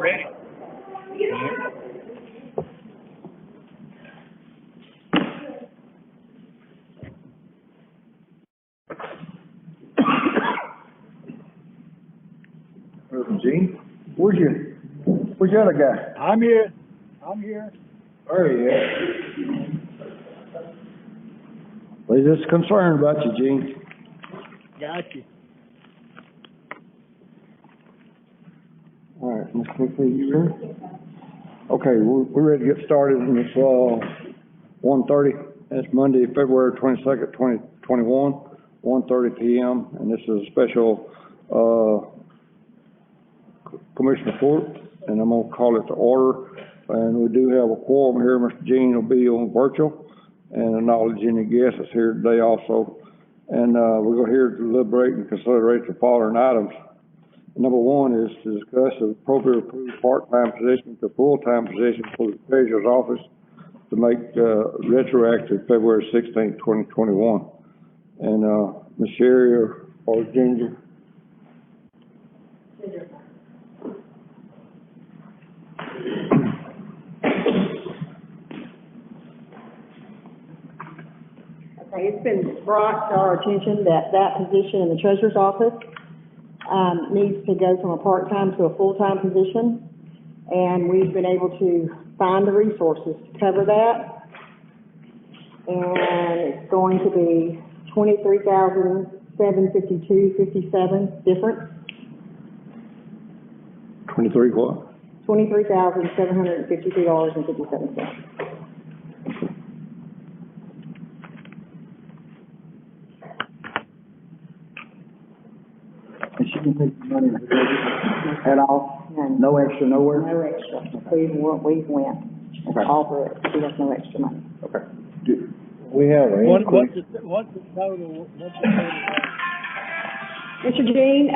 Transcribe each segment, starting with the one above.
ready. Gene, where's your other guy? I'm here. There he is. We're just concerned about you, Gene. Got you. All right, Ms. Quickly, you ready? Okay, we're ready to get started, and it's 1:30. That's Monday, February 22nd, 2021, 1:30 p.m. And this is a special commissioner report, and I'm gonna call it to order. And we do have a quorum here. Mr. Gene will be on virtual, and acknowledge any guests that's here today also. And we're going here to deliberate and consider the following items. Number one is to discuss the appropriate approved part-time position to full-time position for the treasurer's office to make retroactive February 16th, 2021. And Ms. Sherry or Ginger? Okay, it's been brought to our attention that position in the treasurer's office needs to go from a part-time to a full-time position, and we've been able to find the resources to cover that, and it's going to be $23,752.57 difference. 23 what? $23,752.57. And she can take the money at all? None. No extra nowhere? No extra. We went Okay. all through it. She has no extra money. Okay. We have an increase. What's the total? Mr. Jean,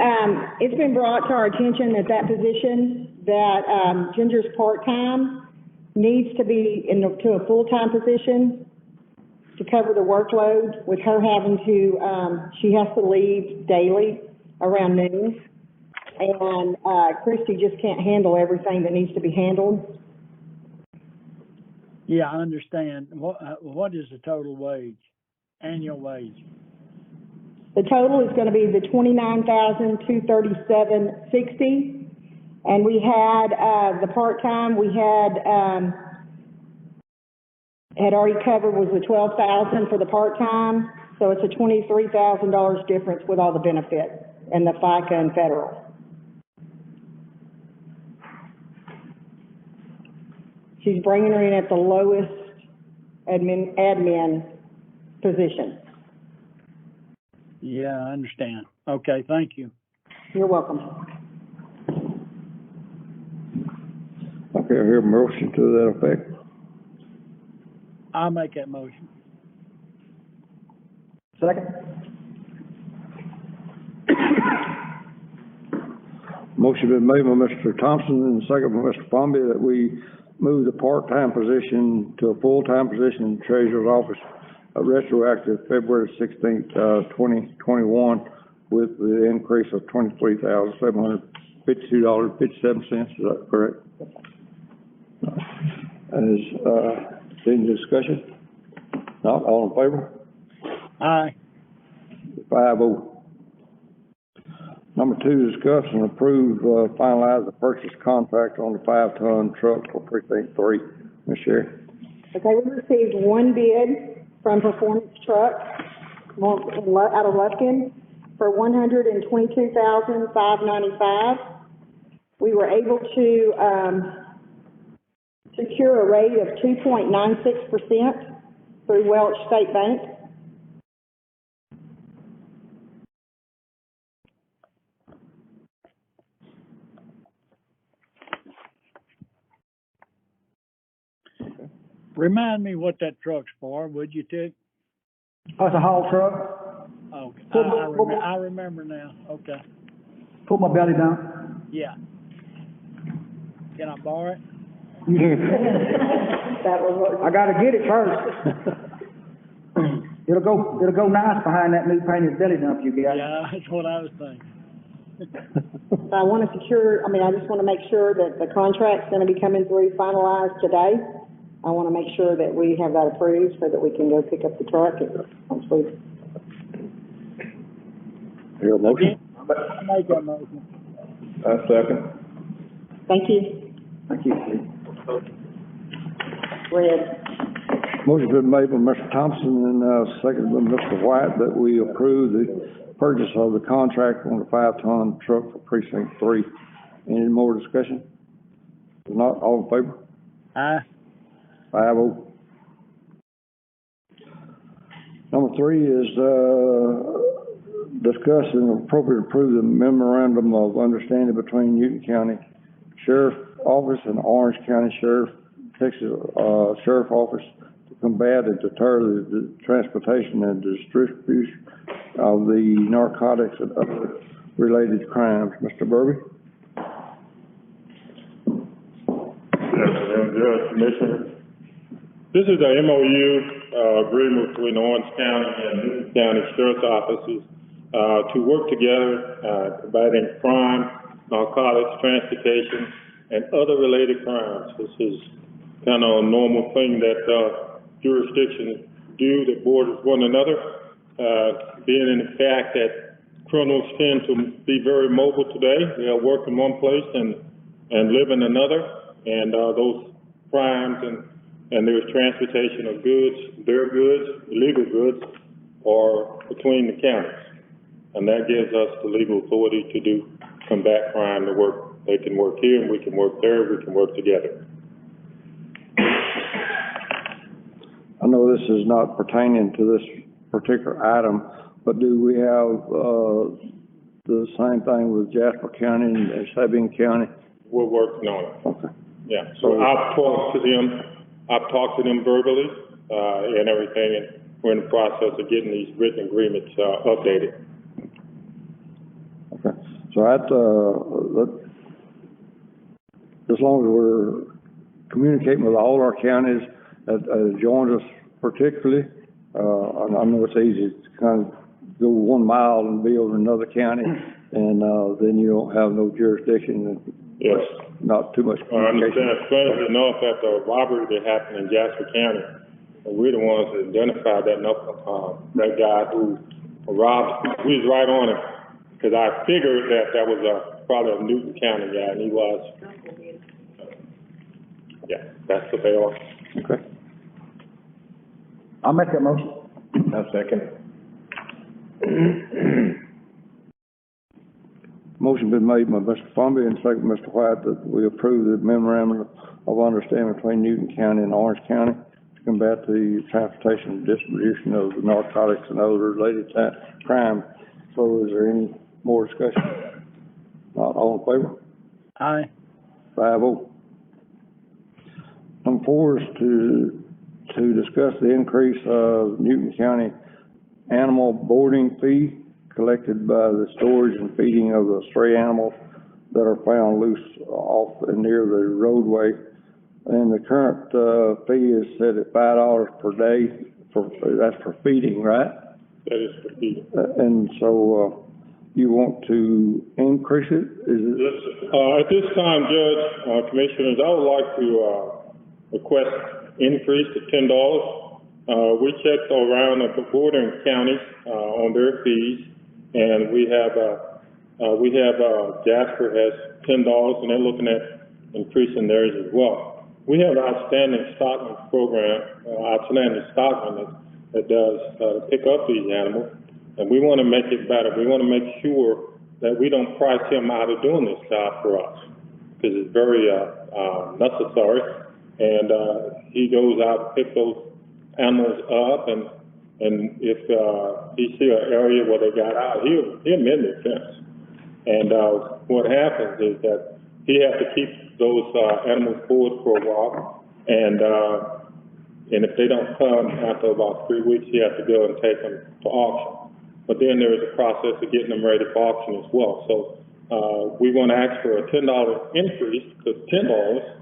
it's been brought to our attention that position, that Ginger's part-time needs to be to a full-time position to cover the workload, with her having to, she has to leave daily around noon. And Christy just can't handle everything that needs to be handled. Yeah, I understand. What is the total wage, annual wage? The total is going to be the $29,237.60, and we had the part-time we had already covered was the $12,000 for the part-time, so it's a $23,000 difference with all the benefits and the FICA and federal. She's bringing her in at the lowest admin position. Yeah, I understand. Okay, thank you. You're welcome. Okay, I hear a motion to that effect. I'll make that motion. Second. Motion been made by Mr. Thompson and second by Mr. Formby that we move the part-time position to a full-time position in the treasurer's office, retroactive February 16th, 2021, with the increase of $23,752.57. Is that correct? Is any discussion? Not all in favor? Aye. 5-0. Number two, discuss and approve, finalize the purchase contract on the 5-ton truck for precinct 3. Ms. Sherry. Okay, we received one bid from Performance Truck out of Lufkin for $122,595. We were able to secure a rate of 2.96% through Welch State Bank. Remind me what that truck's for, would you, Tig? Oh, it's a haul truck. Okay, I remember now. Okay. Put my belly down. Yeah. Can I borrow it? That was what. I gotta get it first. It'll go nice behind that new painted belly dump you got. Yeah, that's what I was thinking. So I want to secure, I just want to make sure that the contract's going to be coming through finalized today. I want to make sure that we have that approved so that we can go pick up the truck once we. Hear a motion? Make that motion. Second. Thank you. Thank you. Red. Motion been made by Mr. Thompson and, seconded by Mr. White that we approve the purchase of the contract on the 5-ton truck for precinct 3. Any more discussion? If not, all in favor? Aye. 5-0. Number 3 is, discuss and appropriate approve the memorandum of understanding between Newton County Sheriff Office and Orange County Sheriff, Texas, Sheriff Office to combat and deter the transportation and distribution of the narcotics and other related crimes. Mr. Burby? Afternoon, Judge, Commissioner. This is a MOU, agreement between Orange County and Newton County Sheriff's Offices, to work together, combating crime, narcotics, transportation, and other related crimes. This is kind of a normal thing that, jurisdictions do that borders one another, being in the fact that criminals tend to be very mobile today. They'll work in one place and live in another, and those crimes and there's transportation of goods, their goods, illegal goods, are between the counties. And that gives us the legal authority to combat crime, to work. They can work here, and we can work there, we can work together. I know this is not pertaining to this particular item, but do we have, the same thing with Jasper County and Sabine County? We're working on it. Okay. Yeah, so I've talked to them verbally, and everything, and we're in the process of getting these written agreements, updated. Okay, so as long as we're communicating with all our counties that joins us particularly, I know it's easy to kind of go 1 mile and be over another county, and then you don't have no jurisdiction. Yes. Not too much I communication. understand, especially enough that the robbery that happened in Jasper County, and we're the ones that identified that guy who robbed. We was right on it, because I figured that was probably a Newton County guy, and he was. Yeah, that's what they are. Okay. I'll make that motion. I'll second. Motion been made by Mr. Fumby and second by Mr. White that we approve the memorandum of understanding between Newton County and Orange County to combat the transportation and distribution of narcotics and other related crime. So is there any more discussion? Not all in favor? Aye. 5-0. Number 4 is to discuss the increase of Newton County animal boarding fee collected by the storage and feeding of the stray animals that are found loose off and near the roadway. And the current, fee is set at $5 per day that's for feeding, right? That is for feeding. And so, you want to increase it? Is it? At this time, Judge, Commissioners, I would like to, request increase to $10. We checked around the bordering counties, on their fees, and we have Jasper has $10, and they're looking at increasing theirs as well. We have an outstanding stockman program, that does pick up these animals, and we want to make it better. We want to make sure that we don't price him out of doing this job for us, because it's very necessary. And he goes out to pick those animals up, and if he see an area where they got out, he'll mend the fence. And what happens is that he has to keep those animals forward for a while, and if they don't come after about 3 weeks, he has to go and take them to auction. But then there is a process of getting them ready for auction as well. So we want to ask for a $10 increase to $10.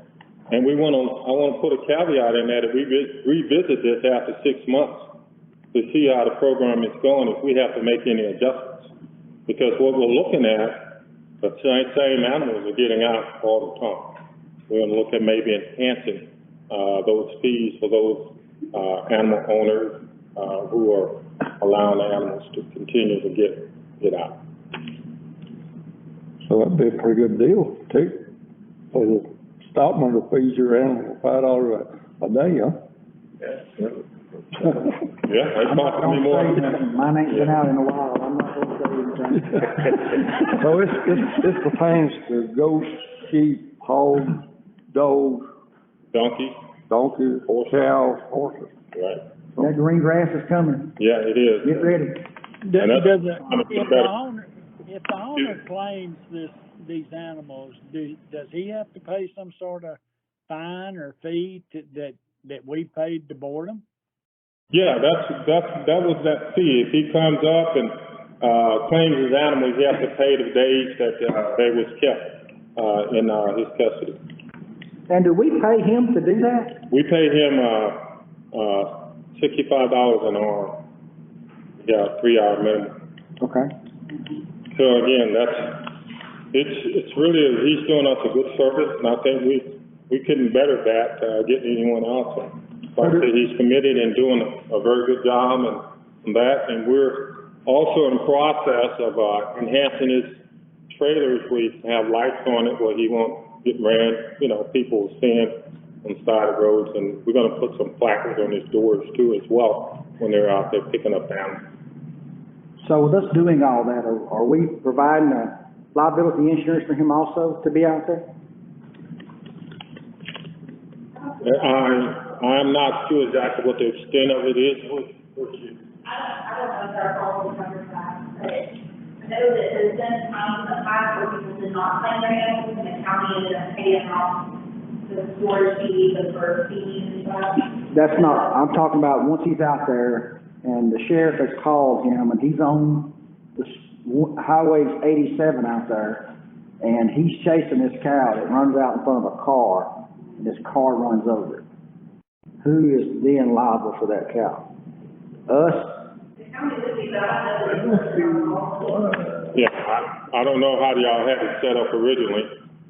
And I want to put a caveat in that if we revisit this after 6 months to see how the program is going, if we have to make any adjustments. Because what we're looking at the same animals are getting out all the time. We're gonna look at maybe enhancing, those fees for those, animal owners, who are allowing the animals to continue to get out. So that'd be a pretty good deal, too. For the stockman to feed your animal $5 a day, huh? Yeah, that's costing me more. Mine ain't been out in a while, I'm not gonna say anything. So it pertains to goats, sheep, hogs, dogs, Donkeys, donkeys, Horses. cows, horses. right? That green grass is coming, Yeah, it is. get ready. And that's Does kind of if better. if the owner claims these animals, does he have to pay some sort of fine or fee that we paid to board them? Yeah, that was that fee. If he comes up and, claims his animals, he has to pay the days that, they was kept, in, his custody. And do we pay him to do that? We paid him, $65 an hour. Yeah, 3-hour minimum. Okay. So again, it's really, he's doing us a good service, and I think we couldn't better that, getting anyone else. Like I said, he's committed and doing a very good job and that, and we're also in the process of, enhancing his trailers. We have lights on it where he won't get ran, people seeing on the side of roads, and we're gonna put some placards on his doors too as well when they're out there picking up animals. So with us doing all that, are we providing a liability insurance for him also to be out there? I'm not sure exactly what the extent of it is. I don't know if our policy covers that, but I know that there's been times in the past where people did not claim their animals, and the county ended up paying off the storage fees and for fees and stuff. That's not, I'm talking about once he's out there and the sheriff has called him and he's on the Highway 87 out there and he's chasing this cow that runs out in front of a car and this car runs over it. Who is then liable for that cow? Us? The county would be, but I don't know that it's on the policy. Yeah, I don't know how y'all had it set up originally,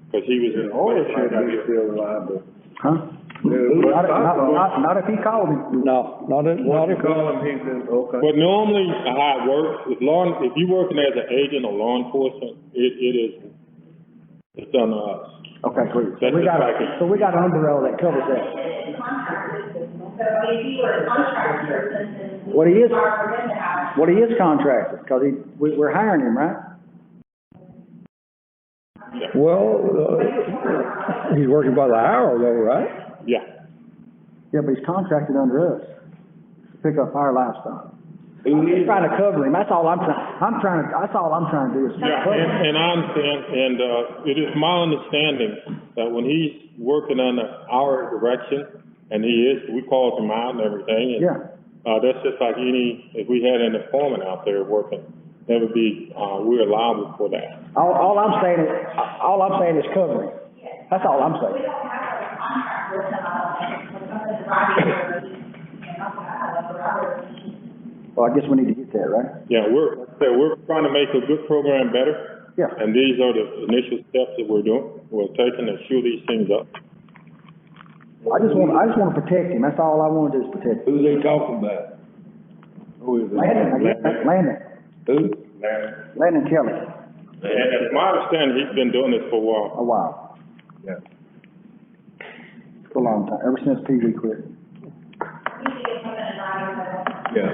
because he was in. still liable. Huh? Not if he called him. No, not if. Okay. But normally, how it works, if you're working as an agent or law enforcement, it's done to us. Okay, clear. That's just like it. So we got an umbrella that covers that. So if you were a contract person, then. What he is- For them to have. What he is contracted, cause we're hiring him, right? Well, he's working by the hour though, right? Yeah, Yeah, but he's contracted under us to pick up our livestock. I'm just trying to cover him, that's all that's all I'm trying to do is yeah, cover him. and I understand, and, it is my understanding that when he's working under our direction, and we call him out and everything, and, Yeah. that's just like if we had an informant out there working, that would be, we're liable for that. All I'm saying is covering. That's all I'm We saying. don't have a contract with them, with something driving or, Well, I guess we need to get that, right? Yeah, we're trying to make a good program better. Yeah. And these are the initial steps that we're taking to shoe these things up. I just wanna protect him, that's all I wanna do is protect him. Who they talking about? Who is it? Landon Who? Kelly, And it's my understanding, he's been doing this for a while. a while, Yeah. for a long time, ever since PV quit. We need to get something in writing that Yeah.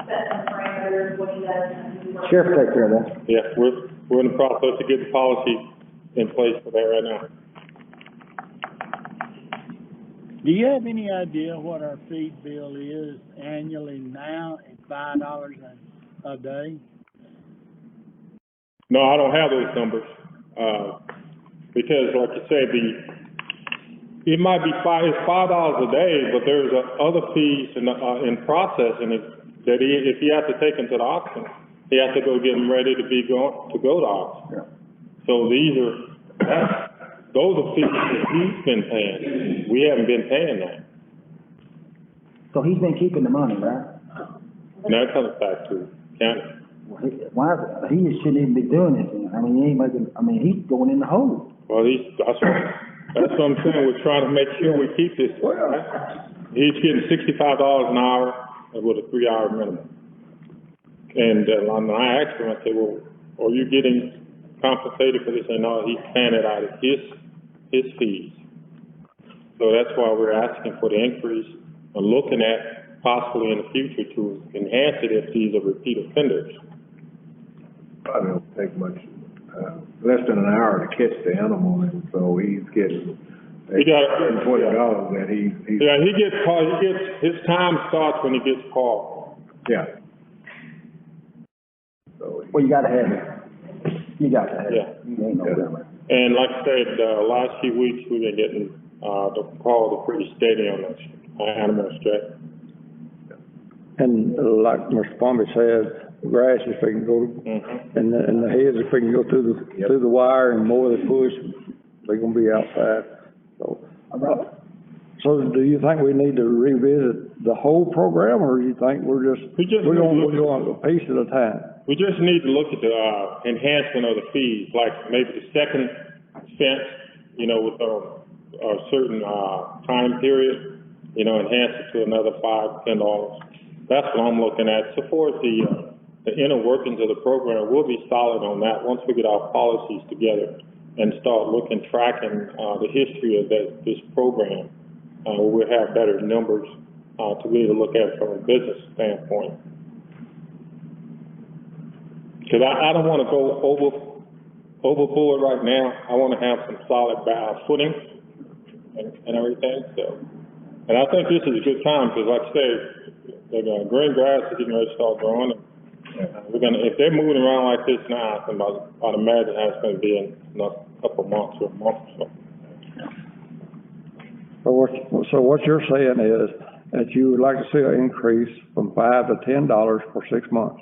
set some parameters, what he does, and who works. Sheriff take care of that. Yeah, we're in the process of getting policy in place for that right now. Do you have any idea what our feed bill is annually now at $5 a day? No, I don't have those numbers, because like you said, it might be it's $5 a day, but there's other fees in processing it, that if he has to take them to the auction, he has to go get them ready to go to auction. Yeah. So those are fees that he's been paying. We haven't been paying that. So he's been keeping the money, right? And that comes back to county. Why, he shouldn't even be doing this, I mean, he ain't making, I mean, he's going in the hole. Well, that's what I'm saying, we're trying to make sure we keep this. He's getting $65 an hour with a 3-hour minimum. And, I asked him, I said, well, are you getting compensated for this? And no, he's paying it out of his fees. So that's why we're asking for the increase and looking at possibly in the future to enhance it if these are repeat offenders. Probably don't take much, less than an hour to catch the animal, and so he's getting He got $20 that he's. Yeah, he gets called, his time starts when he gets called. Yeah. So, Well, you gotta have it. You got to have it. Yeah. You ain't no different. And like I said, last few weeks, we've been getting, the calls are pretty steady on this, animal stress. And like Mr. Palmer said, grass, if they can go, and the heads, if they can go through the wire and more the push, they're gonna be outside, so. So do you think we need to revisit the whole program, or do you think we're going a piece at a time? We just need to look at the, enhancement of the fees, like maybe the second fence, with a certain, time period, enhance it to another $5, $10. That's what I'm looking at. So far as the inner workings of the program, we'll be solid on that once we get our policies together and start tracking, the history of this program. We'll have better numbers, to be able to look at from a business standpoint. Cause I don't wanna go overboard right now. I wanna have some solid footing and everything, so. And I think this is a good time, cause like I said, the green grass is getting ready to start growing. And if they're moving around like this now, I'd imagine how it's gonna be in another couple months or a month or so. So what you're saying is that you would like to see an increase from $5 to $10 for 6 months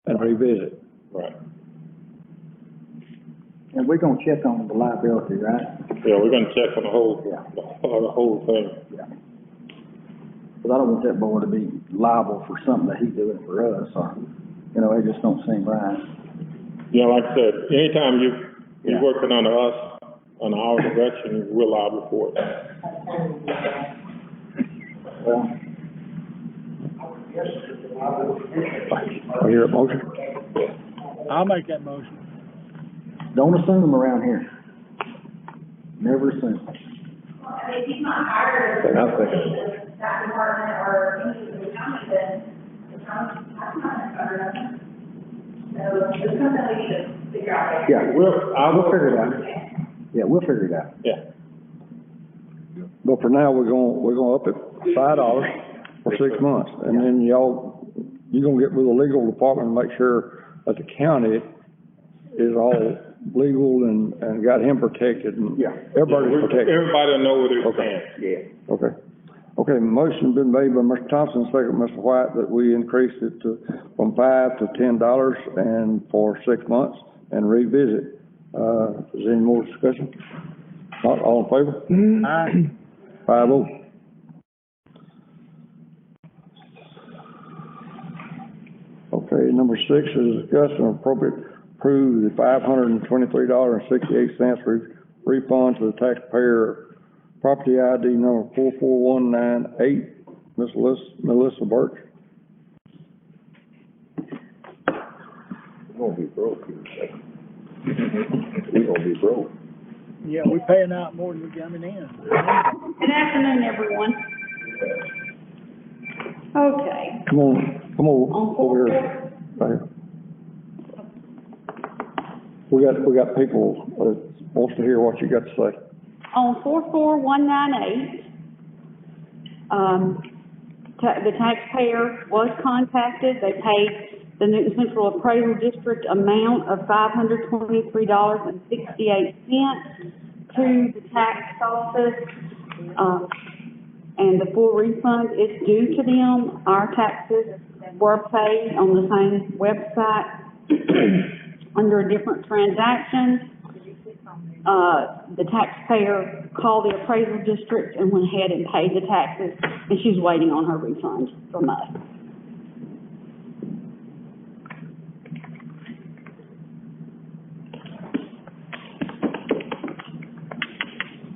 and revisit. Right. And we're gonna check on the liability, right? Yeah, we're gonna check on the whole thing. Yeah. Cause I don't want that boy to be liable for something that he's doing for us, or, it just don't seem right. Like I said, anytime you're working under us, on our direction, we're liable for it. Well, I hear a motion. I'll make that motion. don't assume around here. Never assume. If he's not hired, And I think- that department or any of the county, then the county, that's not gonna cover nothing. So it's something we need to figure out. Yeah, we'll figure it out. Yeah, we'll figure it out. Yeah. But for now, we're gonna up it $5 for 6 months, and then you're gonna get with the legal department and make sure that the county is all legal and got him protected and Yeah. everybody's protected. Everybody will know what they're Okay. saying. Yeah. Okay. Okay, motion been made by Mr. Thompson, second Mr. White, that we increase it from $5 to $10 and for 6 months and revisit. Is there any more discussion? Not, all in favor? Aye. 5-0. Okay, number 6 is discuss and approve the $523.68 refund to the taxpayer, property ID number 44198, Ms. Melissa Birch. We're gonna be broke. We're gonna be broke. Yeah, we paying out more than we're coming in. Good afternoon, everyone. Okay, Come on over here. Right here. We got people that wants to hear what you got to say. on 44198, the taxpayer was contacted. They paid the Newton Central Appraisal District amount of $523.68 to the tax office, and the full refund is due to them. Our taxes were paid on the same website under a different transaction. The taxpayer called the appraisal district and went ahead and paid the taxes, and she's waiting on her refund from us.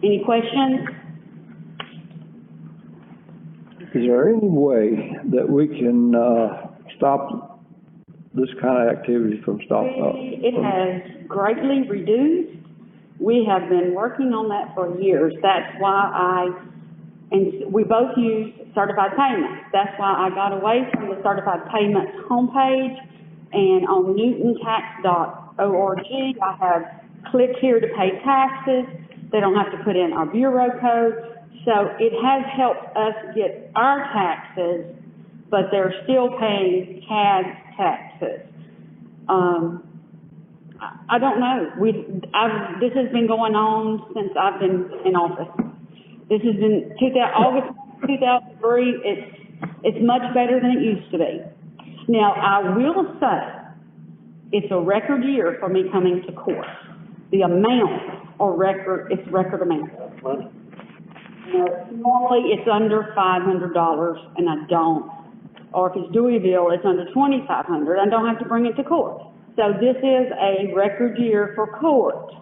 Any questions? Is there any way that we can, stop this kind of activity from stopping up? It has greatly reduced. We have been working on that for years. That's why and we both use certified payments. That's why I got away from the certified payments homepage, and on newtontax.org, I have click here to pay taxes. They don't have to put in our bureau code. So it has helped us get our taxes, but they're still paying CAD taxes. I don't know. This has been going on since I've been in office. This has been August 2003. It's much better than it used to be. Now, I will say, it's a record year for me coming to court. The amount it's record amount. Normally, it's under $500, and I don't. Or if it's Deweyville, it's under $2,500. I don't have to bring it to court. So this is a record year for court.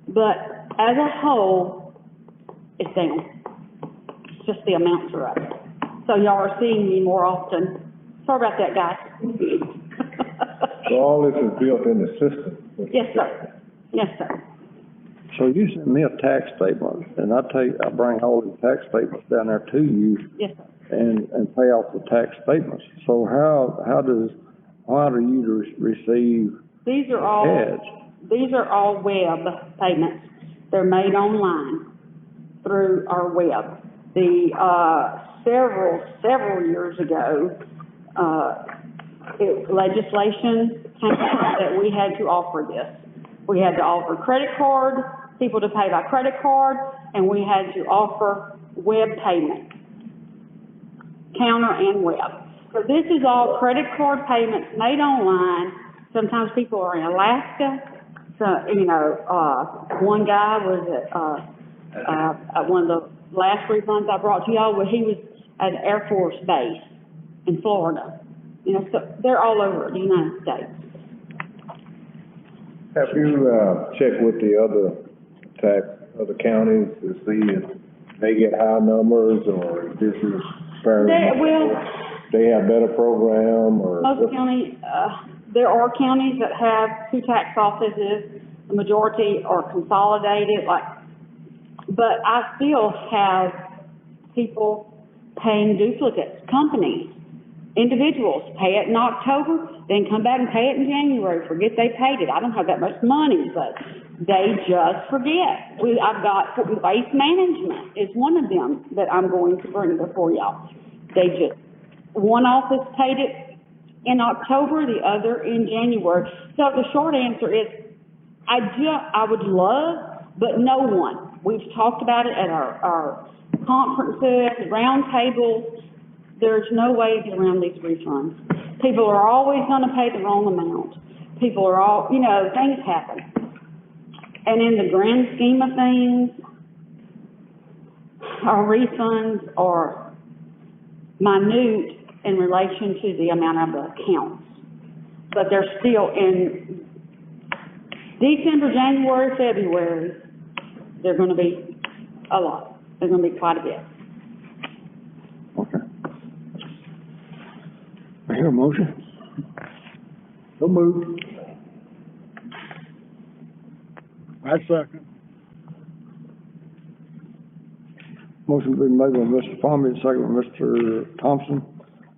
But as a whole, it's down. It's just the amounts are up. So y'all are seeing me more often. Sorry about that, guys. So all this is built in the system? Yes, sir. Yes, sir. So you send me a tax statement, and I bring all the tax statements down there to you. Yes, sir. And pay off the tax statements. So how do you receive These are all web payments. They're made online through our web. Several years ago, legislation came out that we had to offer this. We had to offer credit card, people to pay by credit card, and we had to offer web payment, counter and web. So this is all credit card payments made online. Sometimes people are in Alaska. So, one guy was at one of the last refunds I brought to y'all, where he was at an Air Force base in Florida. So they're all over the United States. Have you, checked with the other counties to see if they get high numbers, or if this is fairly? They have better program, or? Most counties, there are counties that have two tax offices. The majority are consolidated, but I still have people paying duplicates, companies, individuals pay it in October, then come back and pay it in January, forget they paid it. I don't have that much money, but they just forget. I've got Waste Management is one of them that I'm going to bring before y'all. One office paid it in October, the other in January. So the short answer is, I would love, but no one. We've talked about it at our conferences, round tables. There's no way around these refunds. People are always gonna pay the wrong amount. People are things happen. And in the grand scheme of things, our refunds are minute in relation to the amount of the accounts. But they're still in December, January, February, they're gonna be a lot. They're gonna be quite a bit. Okay. I hear a motion. So moved. I second. Motion been made by Mr. Fomby, second by Mr. Thompson,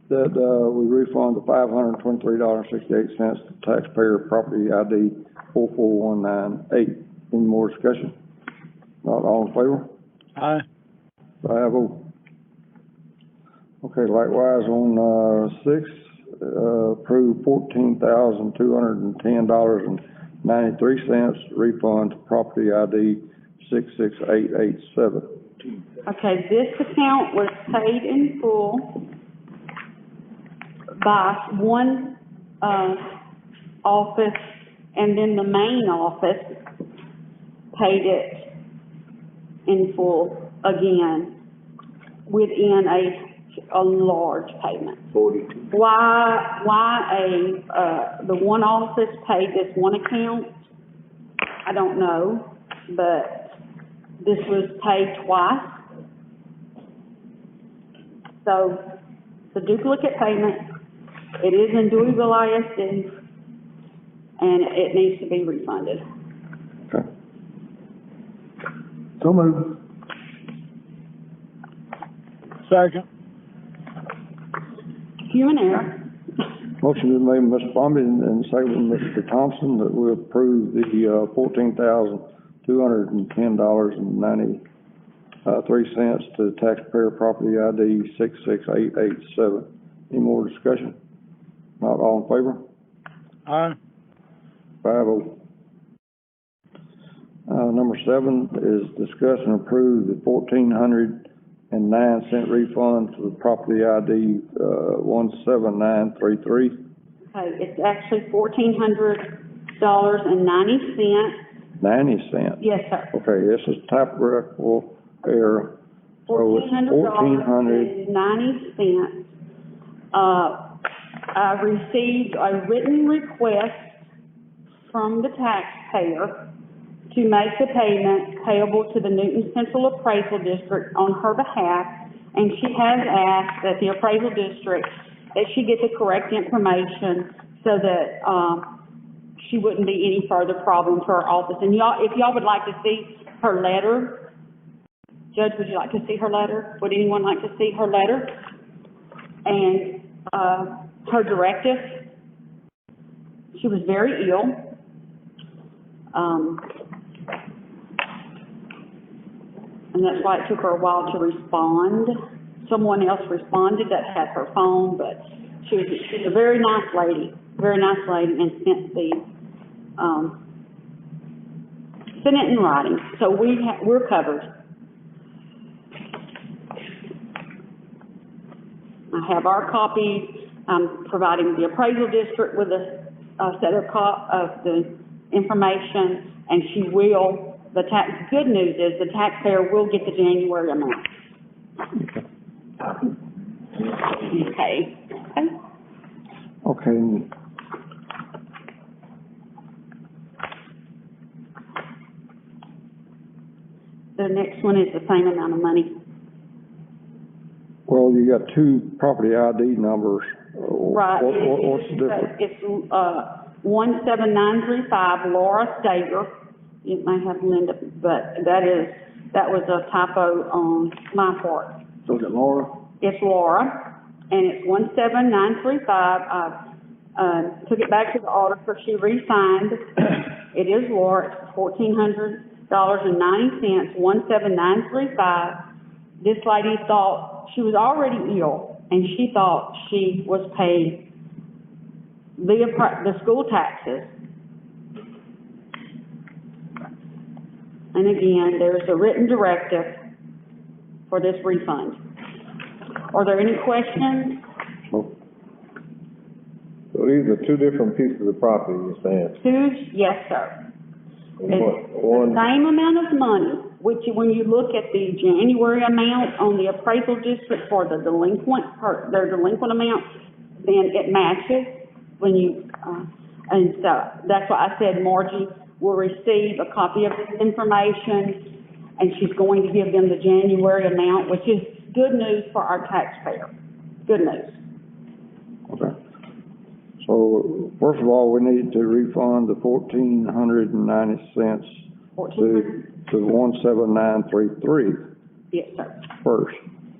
that, we refund the $523.68 to taxpayer property ID 44198. Any more discussion? Not all in favor? Aye. 5-0. Okay, likewise on, 6, approve $14,210.93 refund to property ID 66887. Okay, this account was paid in full by one, office, and then the main office paid it in full again within a large payment. 42. Why the one office paid this one account, I don't know, but this was paid twice. So, it's a duplicate payment. It is in Deweyville ISD, and it needs to be refunded. Okay. So moved. Second. Human error. Motion is made by Mr. Bomby and seconded by Mr. Thompson that we approve the, $14,210.93 to taxpayer property ID 66887. Any more discussion? Not all in favor? Aye. 5-0. Number 7 is discuss and approve the $1,409 refund to the property ID, 17933. Okay, it's actually $1,400.90. 90 cents. Yes, sir. Okay, this is typographical error. So it's $1,400.90. I received a written request from the taxpayer to make the payment payable to the Newton Central Appraisal District on her behalf, and she has asked that the appraisal district, that she get the correct information so that, she wouldn't be any further problem to her office. And y'all, if y'all would like to see her letter, Judge, would you like to see her letter? Would anyone like to see her letter? And, her directive? She was very ill. And that's why it took her a while to respond. Someone else responded that had her phone, but she's a very nice lady, and sent sent it in writing. So we're covered. I have our copies. I'm providing the appraisal district with a set of the information, and she will. Good news is the taxpayer will get the January amount. Okay. Okay. The next one is the same amount of money. Well, you got two property ID numbers. Right. What's the difference? It's, 17935, Laura Stager. It may have Linda, but that was a typo on my part. So is it Laura? It's Laura, and it's 17935. I took it back to the auditor. She re-signed. It is Laura. It's $1,400.90, 17935. This lady thought she was already ill, and she thought she was paid the school taxes. And again, there's a written directive for this refund. Are there any questions? So these are two different pieces of property you're saying? Yes, sir. It's One, the same amount of money, which when you look at the January amount on the appraisal district for the delinquent, their delinquent amount, then it matches when you, and so that's why I said Margie will receive a copy of this information, and she's going to give them the January amount, which is good news for our taxpayer. Good news. Okay. So, first of all, we need to refund the $1,490 to 17933 Yes, sir. first.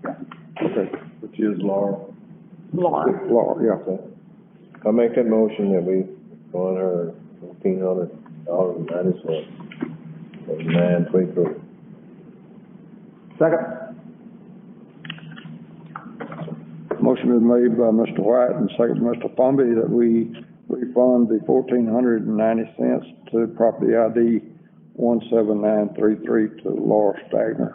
okay, which is Laura. Laura. Laura, yeah. Okay. I make that motion that we on her $1,400.90, 923. Second. Motion is made by Mr. White and second by Mr. Fumby that we refund the $1,490 to property ID 17933 to Laura Stagner.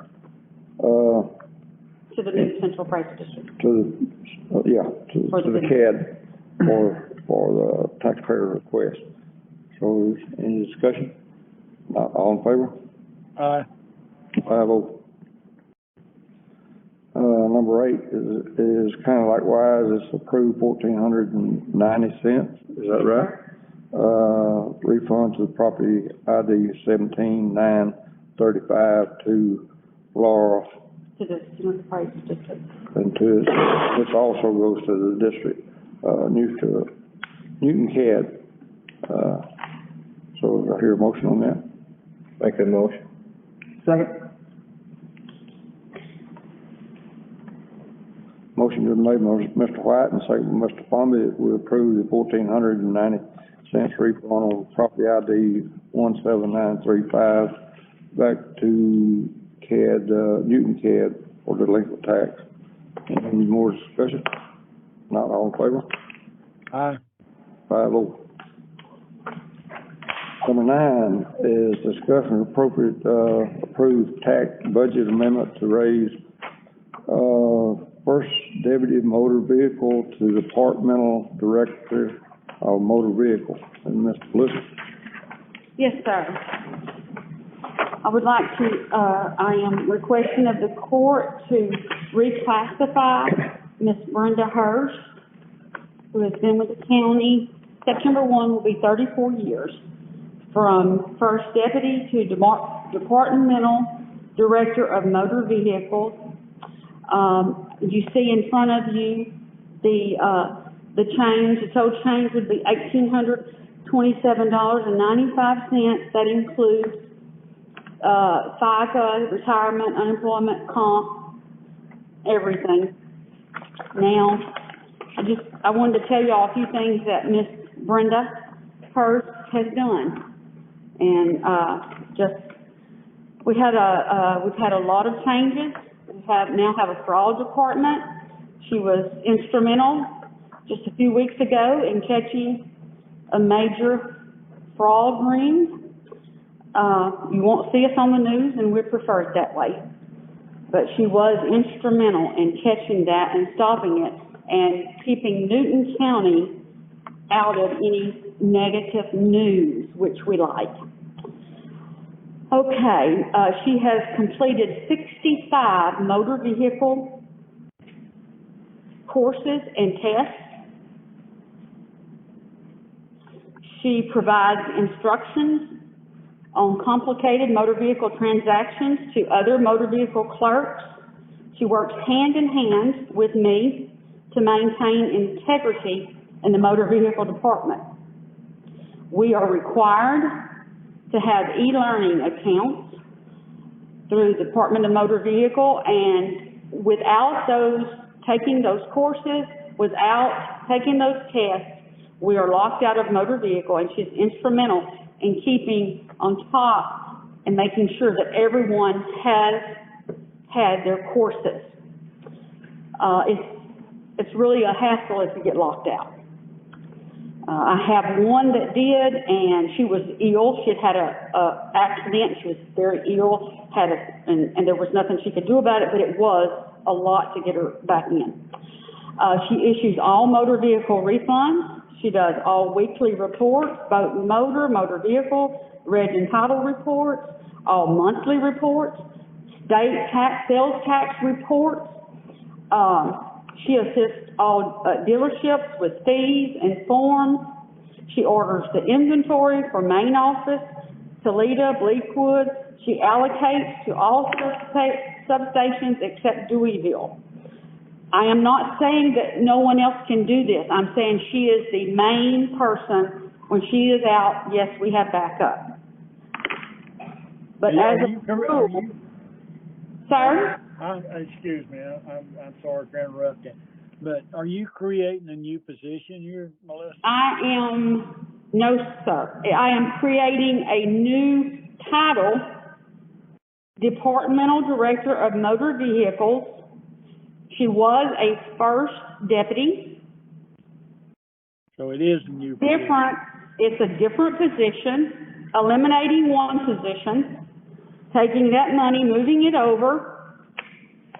To the new Central Appraisal District. To the CAD for the taxpayer request. So, any discussion? Not all in favor? Aye. 5-0. Number 8 is kind of likewise, it's approved $1,490, is that right? Refund to the property ID 179 35 to Laura, To the Smith Praise District. and this also goes to the district, Newton CAD. So I hear a motion on that. Make a motion. Second. Motion been made by Mr. White and second by Mr. Palmer that we approve the $1,490 refund on property ID 17935 back to CAD, Newton CAD for delinquent tax. Any more discussion? Not all in favor? Aye. 5-0. Number 9 is discussion of appropriate, approved tax budget amendment to raise, first deputy motor vehicle to departmental director of motor vehicle. And Mr. Bliss. Yes, sir. I would like to, I am requesting of the court to reclassify Miss Brenda Hirsch, who has been with the county. September 1 will be 34 years, from first deputy to departmental director of motor vehicles. You see in front of you the change. The total change would be $1,827.95. That includes FICA, retirement, unemployment, comp, everything. Now, I wanted to tell you all a few things that Miss Brenda Hirsch has done. And we've had a lot of changes. We now have a fraud department. She was instrumental just a few weeks ago in catching a major fraud ring. You won't see us on the news, and we prefer it that way. But she was instrumental in catching that and stopping it and keeping Newton County out of any negative news, which we like. Okay, she has completed 65 motor vehicle courses and tests. She provides instructions on complicated motor vehicle transactions to other motor vehicle clerks. She works hand in hand with me to maintain integrity in the motor vehicle department. We are required to have e-learning accounts through the Department of Motor Vehicle, and without taking those courses, without taking those tests, we are locked out of motor vehicle, and she's instrumental in keeping on top and making sure that everyone has had their courses. It's really a hassle if you get locked out. I have one that did, and she was ill. She had a accident. She was very ill, and there was nothing she could do about it, but it was a lot to get her back in. She issues all motor vehicle refunds. She does all weekly reports, boat and motor vehicle, reg and title reports, all monthly reports, state tax, sales tax reports. She assists all dealerships with fees and forms. She orders the inventory for main office, Toledo, Bleakwood. She allocates to all substations except Deweyville. I am not saying that no one else can do this. I'm saying she is the main person. When she is out, yes, we have backup. But as a rule, sir? Excuse me, I'm sorry for interrupting, but are you creating a new position here, Melissa? No, sir. I am creating a new title, Departmental Director of Motor Vehicles. She was a first deputy. So it is a new position. It's a different position, eliminating one position, taking that money, moving it over.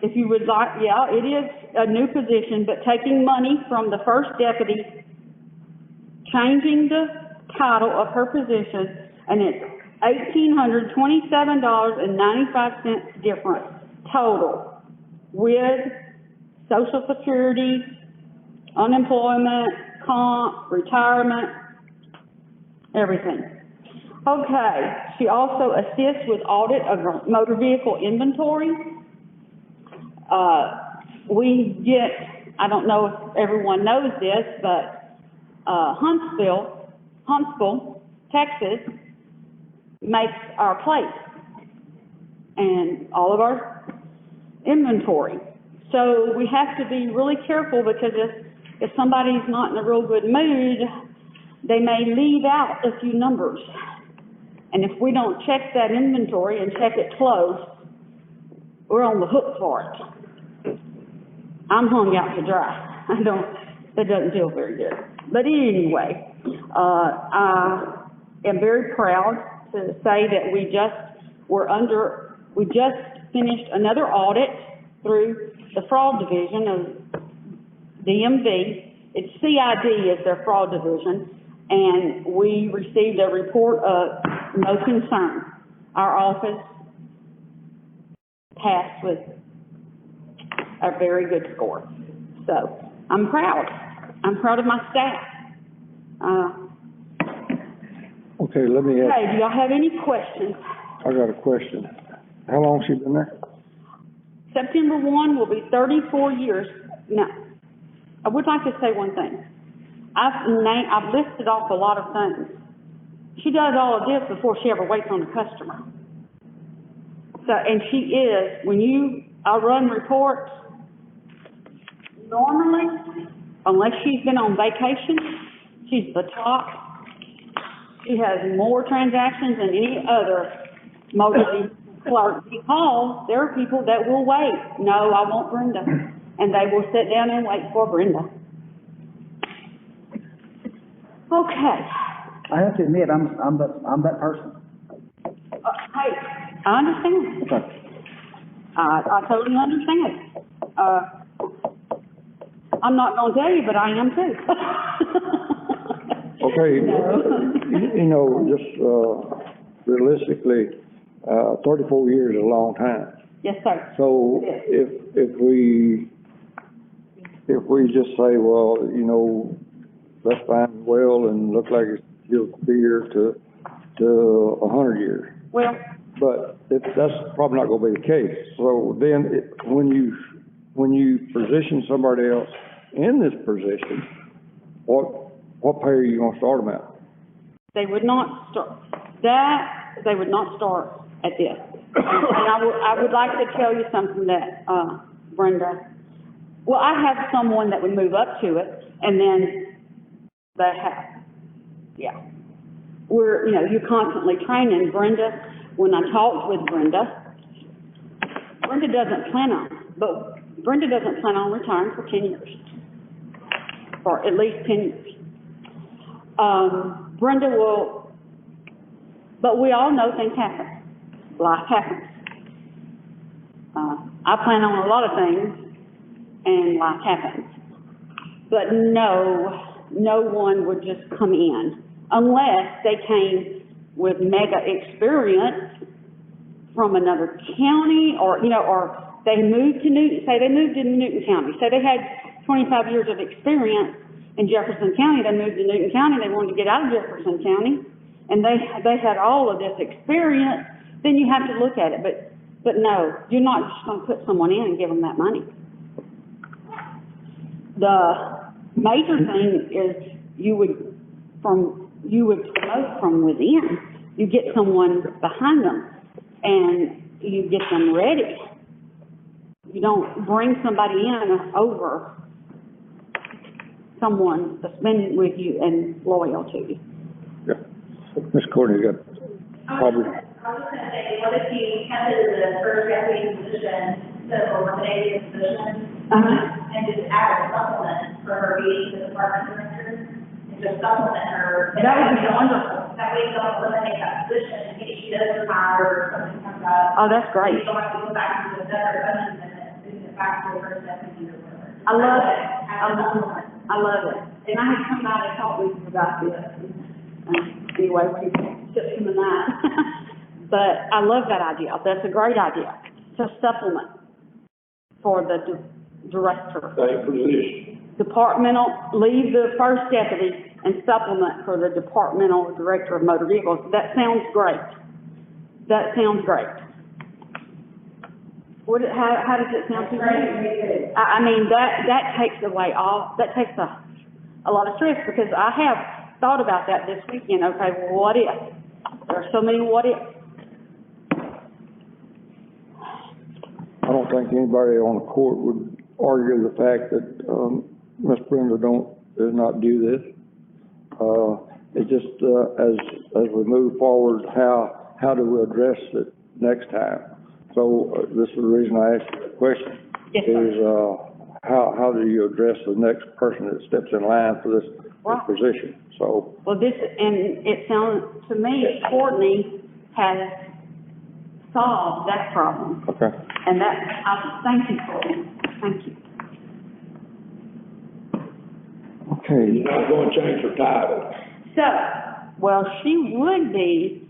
If you would like, yeah, it is a new position, but taking money from the first deputy, changing the title of her position, and it's $1,827.95 difference total, with Social Security, unemployment, comp, retirement, everything. Okay, she also assists with audit of motor vehicle inventory. We get, I don't know if everyone knows this, but, Huntsville, Texas makes our plates and all of our inventory. So we have to be really careful because if somebody's not in a real good mood, they may leave out a few numbers. And if we don't check that inventory and check it close, we're on the hook for it. I'm hung out to dry. That doesn't feel very good. But anyway, I am very proud to say that we just finished another audit through the fraud division of DMV. It's CID is their fraud division, and we received a report of no concern. Our office passed with a very good score. So I'm proud. I'm proud of my staff. Okay, let me ask, Okay, do y'all have any questions? I got a question. How long has she been there? September 1 will be 34 years. Now, I would like to say one thing. I've listed off a lot of things. She does all of this before she ever waits on a customer. So, and she is, I run reports, normally, unless she's been on vacation, she's the top. She has more transactions than any other motor vehicle clerk, because there are people that will wait. No, I want Brenda. And they will sit down and wait for Brenda. Okay. I have to admit, I'm that person. Hey, I understand. Okay. I totally understand. I'm not gonna tell you, but I am too. Okay, you know, just, realistically, 34 years is a long time. Yes, sir. So Yes. if we just say, well, you know, that's fine, well, and look like he'll be here to 100 years. Well, But that's probably not gonna be the case. So then, when you position somebody else in this position, what pay are you gonna start them at? they would not start at this. And I would like to tell you something that, Brenda, well, I have someone that would move up to it, and then they have, yeah. You're constantly training. Brenda, when I talked with Brenda doesn't plan on retiring for 10 years. For at least 10 years. Brenda will, but we all know things happen. Life happens. I plan on a lot of things, and life happens. But no one would just come in unless they came with mega experience from another county, or they moved to Newton County. Say they had 25 years of experience in Jefferson County, they moved to Newton County, they wanted to get out of Jefferson County, and they had all of this experience, then you have to look at it. But no, you're not just gonna put someone in and give them that money. The major thing is you would promote from within. You get someone behind them and you get them ready. You don't bring somebody in over someone that's been with you and loyal to you. Yeah. Ms. Courtney, you got probably. I was just gonna say, what if you kept it as a first deputy position, instead of eliminating the position? And just add a supplement for her being the department director, and just supplement her. That would be wonderful. That way you don't eliminate that position in case she does retire or something comes up. Oh, that's great. You don't have to go back into another budget and bring it back to the first deputy or whatever. I love it. Add a supplement. I love it. And I had somebody talk with me about this. Anyway, we took him and I. But I love that idea. That's a great idea. To supplement for the director. Same position. Departmental, leave the first deputy and supplement for the departmental director of motor vehicles. That sounds great. That sounds great. How does it sound to you? I mean, that takes away that takes a lot of stress, because I have thought about that this weekend. Okay, well, what if? There are so many what ifs. I don't think anybody on the court would argue the fact that, Ms. Brenda does not do this. It just, as we move forward, how do we address it next time? So, this is the reason I asked you the question. Yes, sir. Is, how do you address the next person that steps in line for this Right. position? So, Well, and it sounds, to me, Courtney has solved that problem. okay. And thank you, Courtney. Thank you. Okay, You're not gonna change her title. So, well, she would be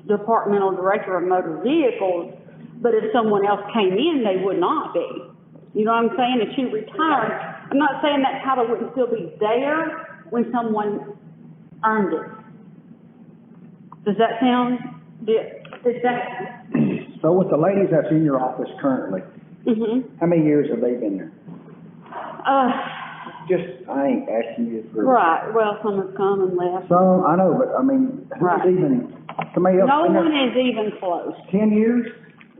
departmental director of motor vehicles, but if someone else came in, they would not be. You know what I'm saying? If she retired, I'm not saying that title wouldn't still be there when someone earned it. Does that sound, does that? So with the ladies that's in your office currently, how many years have they been there? Just, I ain't asking you for. Right, well, some have come and left. Some, I know, but I mean, Right. who's even, somebody else No been there one is even close. 10 years?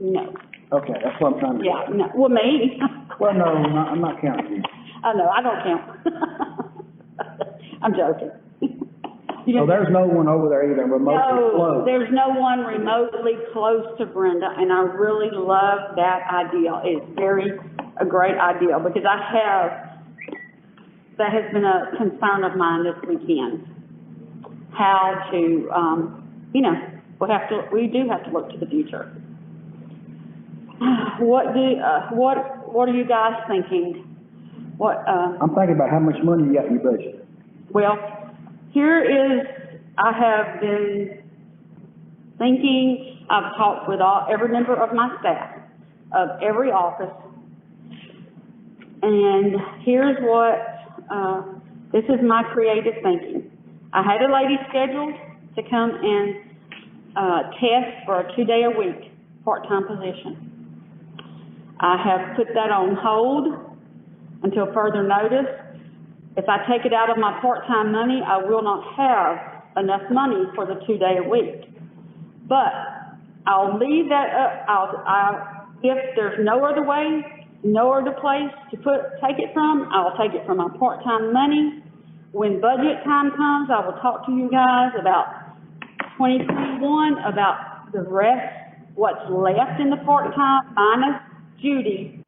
No. Okay, that's what I'm trying to. Yeah, no, well, me. Well, no, I'm not counting you. I know, I don't count. I'm joking. So there's no one over there even remotely No, close? there's no one remotely close to Brenda, and I really love that idea. It's a great idea, because that has been a concern of mine this weekend. How to, we do have to look to the future. What are you guys thinking? I'm thinking about how much money you got in your budget. Well, I have been thinking, I've talked with every member of my staff, of every office, and here's this is my creative thinking. I had a lady scheduled to come and, test for a 2-day-a-week part-time position. I have put that on hold until further notice. If I take it out of my part-time money, I will not have enough money for the 2-day-a-week. But I'll leave that up, if there's no other way, no other place to take it from, I'll take it from my part-time money. When budget time comes, I will talk to you guys about 2021, about the rest, what's left in the part-time, minus Judy.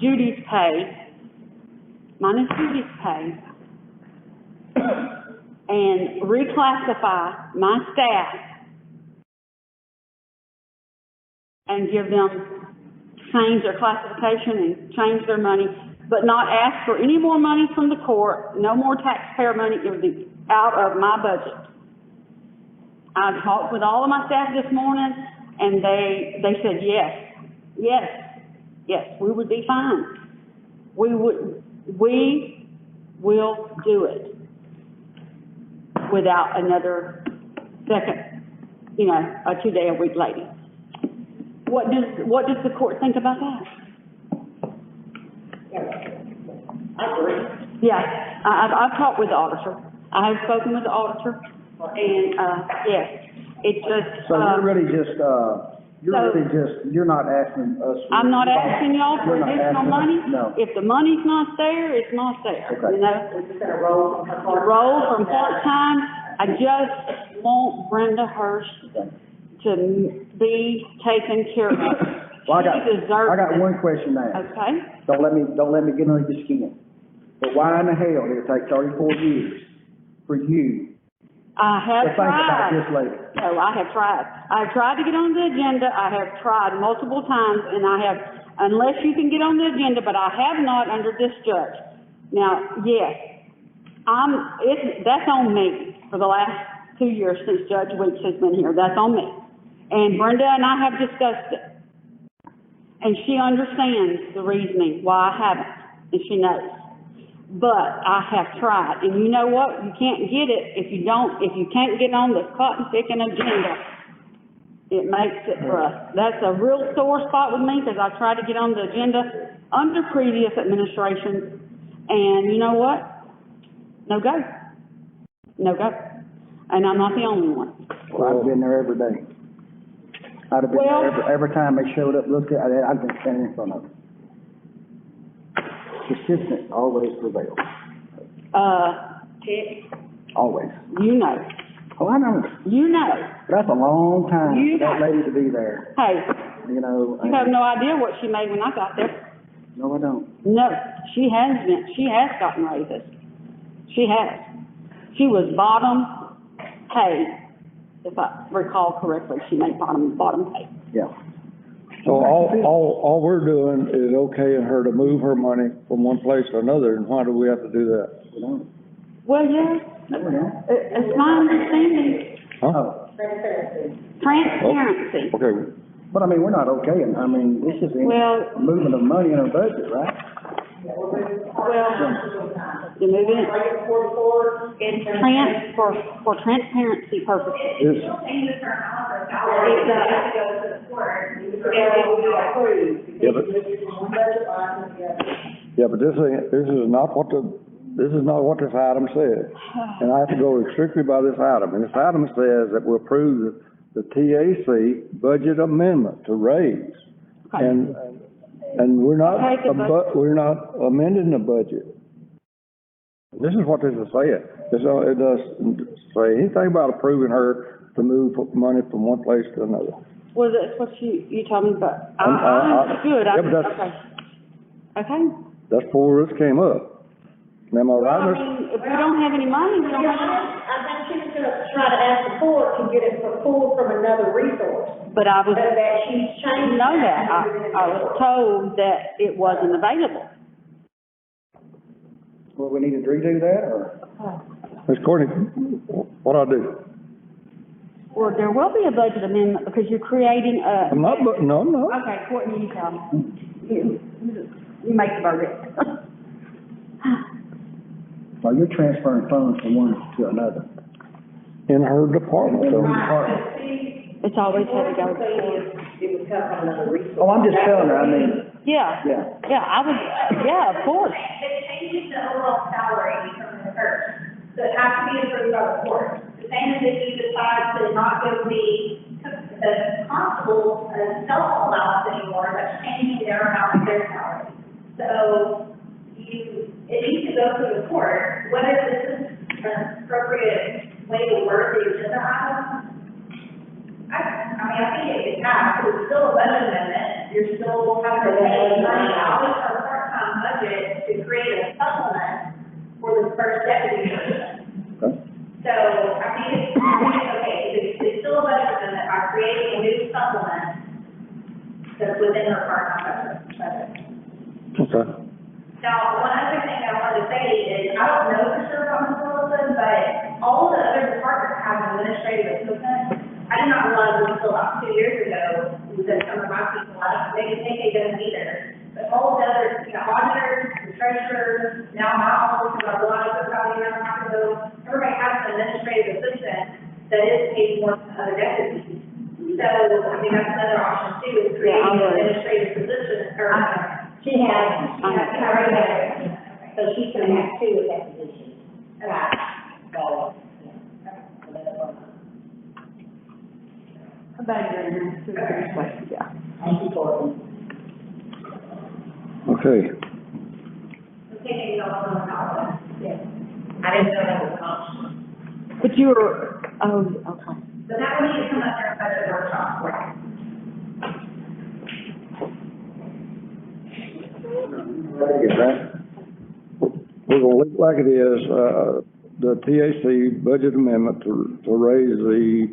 Judy's pay, and reclassify my staff and give them, change their classification and change their money, but not ask for any more money from the court, no more taxpayer money. It would be out of my budget. I talked with all of my staff this morning, and they said yes, we would be fine. We will do it without another second, a 2-day-a-week lady. What does the court think about that? I agree. Yeah, I've talked with the auditor. I have spoken with the auditor, and, yes, it's just, So you're not asking us. I'm not asking y'all for You're not additional asking us, money. no. If the money's not there, it's not there, Okay. We're just gonna roll from Roll from part-time, I just want Brenda Hurst to be taken care of. Well, She deserves I got it. one question now. Okay? Don't let me get under your skin. But why in the hell did it take 34 years for you I to have think about tried. this lady? No, I have tried. I have tried to get on the agenda. I have tried multiple times, and unless you can get on the agenda, but I have not under this judge. Now, yes, that's on me for the last 2 years since Judge Weeks has been here. That's on me. And Brenda and I have discussed it. And she understands the reasoning why I haven't, and she knows. But I have tried, and you know what? You can't get it if you can't get on the cotton picking agenda. It makes it rough. That's a real sore spot with me, because I tried to get on the agenda under previous administrations, and you know what? No go. No go. And I'm not the only one. Well, I've been there every day. I'd have been there every time they showed up, looked at it, I've been standing in front of them. Persistence always prevails, Chick, always. you know, Oh, I know. you know. That's a long time You for that know. lady to be there, Hey, you know. you have no idea what she made when I got there. No, I don't. No, she has gotten raises. She has. She was bottom pay, if I recall correctly, she made bottom pay. Yeah. So all we're doing is okaying her to move her money from one place to another, and why do we have to do that? You know. Well, yeah, it's my understanding, Huh? transparency. Okay, But I mean, we're not okay, I mean, this is Well- movement of money in our budget, right? Well, you're moving it, it's for transparency purposes. this, Change the term offer salary, Exactly. you have to go to the court. yeah, but this is not what this item says. And I have to go strictly by this item, and this item says that we approve the TAC budget amendment to raise. Okay. And we're not, Okay, the we're not amending the budget. This is what this is saying. It doesn't say anything about approving her to move money from one place to another. Well, that's what you told me, but I understood, yeah, but that's- okay. Okay. That's before this came up. Am I Well, right? I mean, if we don't have any money, we don't have any. I think she was gonna try to ask the court to get it pulled from another resource, But I was, that she's I changed. didn't know that. I was told that it wasn't available. Well, we need to redo that, or? Ms. Courtney, what'd I do? Well, there will be a budget amendment because you're creating a. I'm not, no, I'm not. Okay, Courtney, you tell me. You make the verdict. Well, you're transferring funds from one to another. In her department, so. It's always had to go. It would come from another resource. Oh, I'm just telling her, I mean, Yeah, yeah, of course. It changes the overall salary from the first, so it has to be approved by the court. The same as if you decide to not give the constable a cell phone allowance anymore, that's changing their amount of their salary. So, it needs to go through the court, whether this is an appropriate way to word the agenda item. I think it can pass, because it's still a budget amendment, you're still having to pay money out of our part-time budget to create a supplement for the first deputy position. okay. So, I think it's okay, it's still a budget amendment by creating a new supplement that's within her part-time budget. Okay. Now, one other thing I wanted to say is, I don't know for sure about Ms. Wilson, but all the other departments have an administrative assistant. I did not realize until about 2 years ago that some of my people left, they didn't think they didn't either. But all the other, auditors, the treasurers, now my office, and our Veronica, probably around Taco, everybody has an administrative assistant that is paid more than other deputies. So, I mean, that's another option too, is creating an administrative position, or, She has, already has, so she's gonna have two of that position. Right. So, Yeah. thank you, Courtney. Okay. taking it off on the ballot. Yes. I didn't know that was an option. But you were, oh, okay. So that would need to come up during budget workshop. We're gonna leave it like it is, the TAC budget amendment to raise the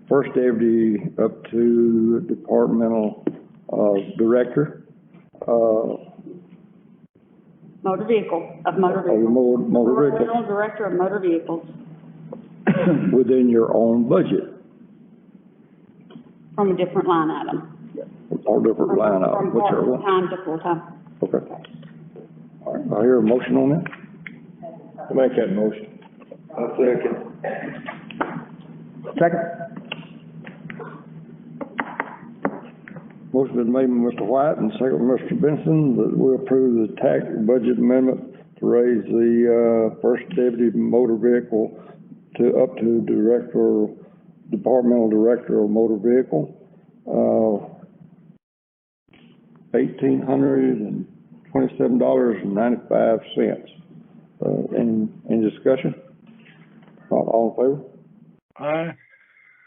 first deputy up to departmental, director, Motor vehicle, of motor of vehicles. motor vehicles Regional Director of Motor Vehicles, within your own budget. from a different line item. or different line item, From whichever one. part-time to full-time. Okay. All right, I hear a motion on that. I make that motion. I second. Second? Motion been made by Mr. White and second by Mr. Benson that we approve the tax budget amendment to raise the, first deputy motor vehicle up to departmental director of motor vehicle, $1,827.95. Any discussion? Not all in favor? Aye.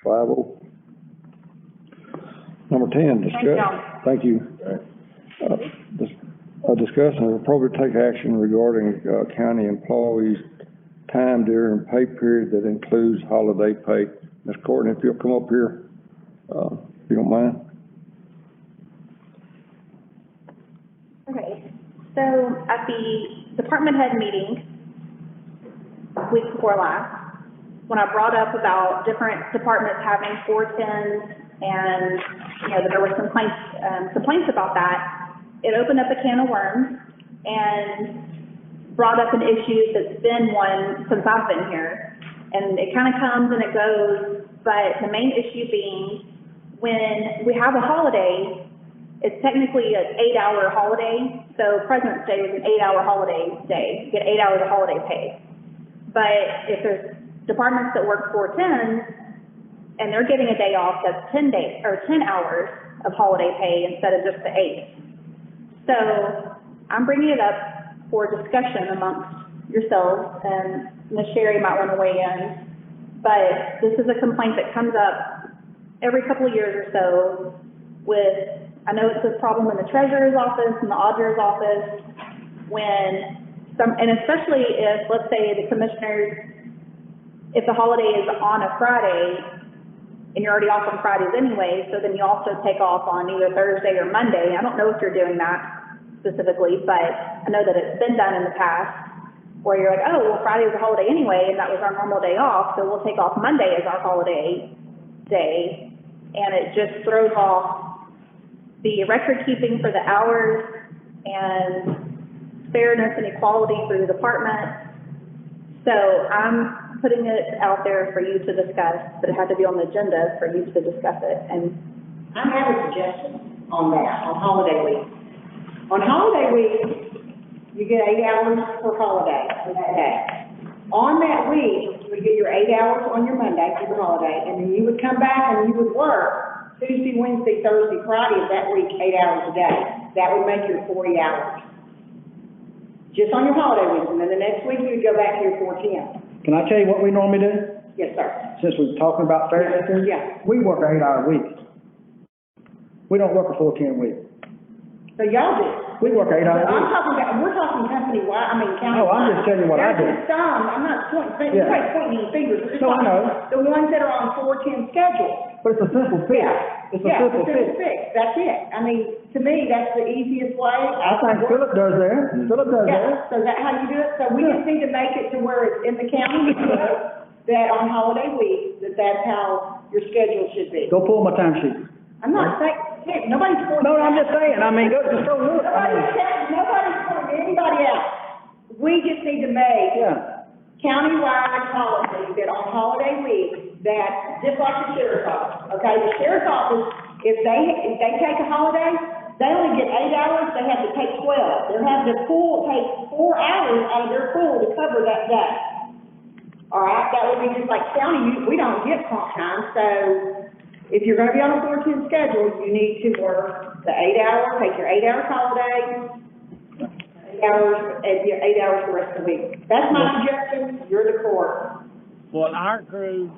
5-0. Number 10, discuss. Thank you. Discuss and appropriate take action regarding, county employees' time during pay period that includes holiday pay. Ms. Courtney, if you'll come up here, if you don't mind. Okay, so at the department head meeting, week before last, when I brought up about different departments having 410s and, you know, that there were some complaints about that, it opened up a can of worms and brought up an issue that's been one since I've been here. And it kind of comes and it goes, but the main issue being when we have a holiday, it's technically an 8-hour holiday. So President's Day is an 8-hour holiday day. You get 8 hours of holiday pay. But if there's departments that work 410s and they're getting a day off, that's 10 days or 10 hours of holiday pay instead of just the 8. So I'm bringing it up for discussion amongst yourselves, and Ms. Sherry might want to weigh in. But this is a complaint that comes up every couple of years or so with, I know it's a problem in the treasurer's office and the auditor's office, when and especially if, let's say, the commissioners, if the holiday is on a Friday, and you're already off on Fridays anyway, so then you also take off on either Thursday or Monday. I don't know if you're doing that specifically, but I know that it's been done in the past, where you're like, oh, well, Friday was a holiday anyway, and that was our normal day off, so we'll take off Monday as our holiday day, and it just throws off the record keeping for the hours and fairness and equality for the department. So I'm putting it out there for you to discuss, but it had to be on the agenda for you to discuss it. And I have a suggestion on that, on holiday week. On holiday week, you get 8 hours for holiday for that day. On that week, you would get your 8 hours on your Monday for the holiday, and then you would come back and you would work Tuesday, Wednesday, Thursday, Friday of that week, 8 hours a day. That would make your 40 hours. Just on your holiday week, and then the next week you would go back to your 410. Can I tell you what we normally do? Yes, sir. Since we're talking about Thursday, Yeah. we work an 8-hour week. We don't work a 410 week. So y'all do. We work 8 hours a I'm week. talking about, we're talking company-wide, I mean, county. No, I'm just telling you what I do. There's some, I'm not pointing, Yeah. nobody's pointing any fingers. We're just No, I talking know. The ones that are on 410 schedule. But it's a simple fix. It's a simple fix. That's it. I mean, to me, that's the easiest way. I think Philip does there. Philip does there. Yeah, so is that how you do it? So we just need to make it to where it's in the county, that on holiday week, that's how your schedule should be. Go pull my time sheet. I'm not saying, hey, nobody's pointing. No, I'm just saying, I mean, just go look. Nobody's pointing anybody out. We just need to make Yeah. countywide policy that on holiday week, that, just like the sheriff's office, okay? The sheriff's office, if they take a holiday, they only get 8 hours, they have to take 12. They're having to take 4 hours out of their pool to cover that day. All right, that would be just like county, we don't get comp time, so if you're gonna be on a 410 schedule, you need to work the 8 hours, take your 8 hours holiday, 8 hours, and your 8 hours the rest of the week. That's my suggestion, you're the court. Well, our crew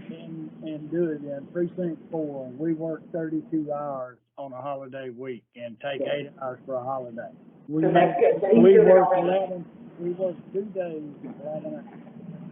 can do it in precinct 4. We work 32 hours on a holiday week and take 8 hours for a holiday. So that's good. So he's We doing it work already. 2 days, 11 hours.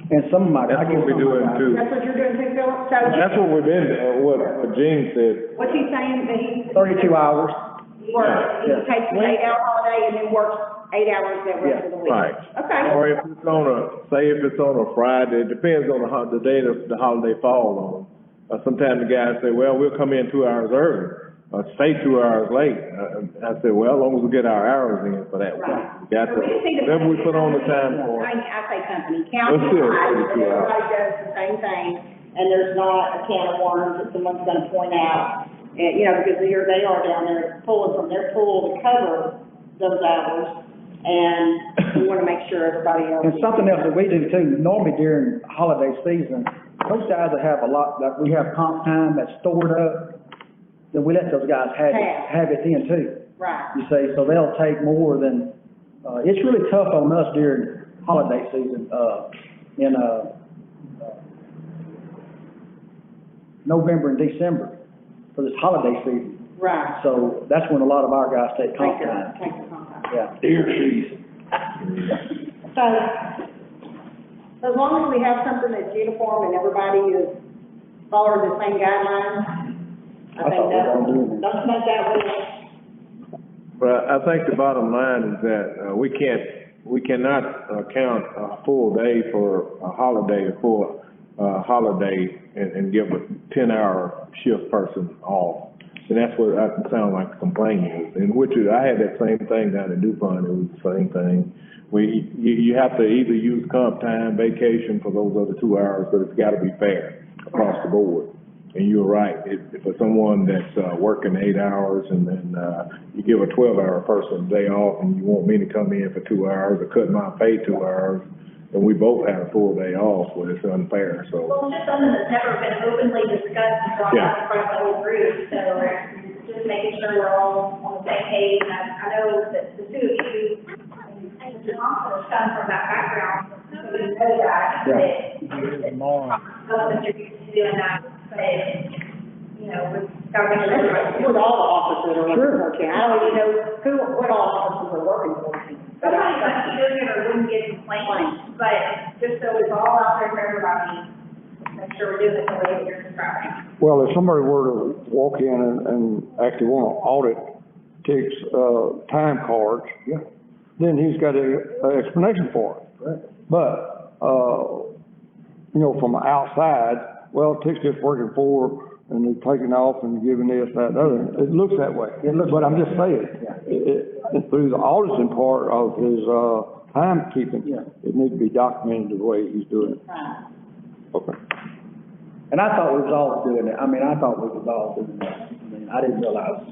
And some of my. That's what we're doing too. That's what you're doing too, Philip? So, That's what we've been, what Gene said. what's he saying, that he? 32 hours. He works, he Yeah. takes an 8-hour holiday and then works 8 hours that rest of the week? Right. Okay. Or if it's on say if it's on a Friday, it depends on the day the holiday falls on. Sometimes the guys say, well, we'll come in 2 hours early. stay 2 hours late. I said, well, as long as we get our hours in for that week, we got to, whatever we put on the time for. I say company, Let's do it, county-wide, 32 hours. everybody does the same thing, and there's not a can of worms that someone's gonna point out. And, you know, because here they are down there pulling from their pool to cover those hours, and we wanna make sure everybody else. And something else that we do too, normally during holiday season, those guys that have a lot, like we have comp time that's stored up, then we let those guys have it then too. Right. You see, so they'll take more than, it's really tough on us during holiday season, in, November and December for this holiday season. Right. So that's when a lot of our guys take comp Take time. the comp time. Yeah. Deer season. So, as long as we have something that's uniform and everybody is following the same guidelines, I think thought we were gonna do it. let's make that work. But I think the bottom line is that, we cannot count a full day for a holiday, and give a 10-hour shift person off. And that's what I sound like the complaint is, and which is, I had that same thing down at DuPont, it was the same thing. You have to either use comp time, vacation for those other 2 hours, but it's gotta be fair across the board. And you're right, if for someone that's, working 8 hours and then, you give a 12-hour person a day off and you want me to come in for 2 hours or cut my pay 2 hours, and we both had a full day off, well, it's unfair, so. Well, it's just something that's never been openly discussed and brought up in front of the whole group, so just making sure we're all on the same page. And I know that the two of you, and Mr. Thompson has come from that background, so we know that. Tomorrow. Mr. Hughes is doing that, but, you know, we've got to make sure everybody's. With all the officers that are working Sure. for county, I don't even know what all officers are working for. But Somebody must be doing it or wouldn't get complaints, but just so it's all out there for everybody, make sure we're doing it the way that you're describing. Well, if somebody were to walk in and actually want to audit Tick's, time cards, then he's got a explanation for it. Right. But, you know, from outside, well, Tick's just working for, and they're taking off and giving this, that, and other. It looks that way. But I'm just saying, through the auditing part of his, timekeeping, it needs to be documented the way he's doing it. Okay. And I thought we was all doing it, I thought we was all doing that. I didn't realize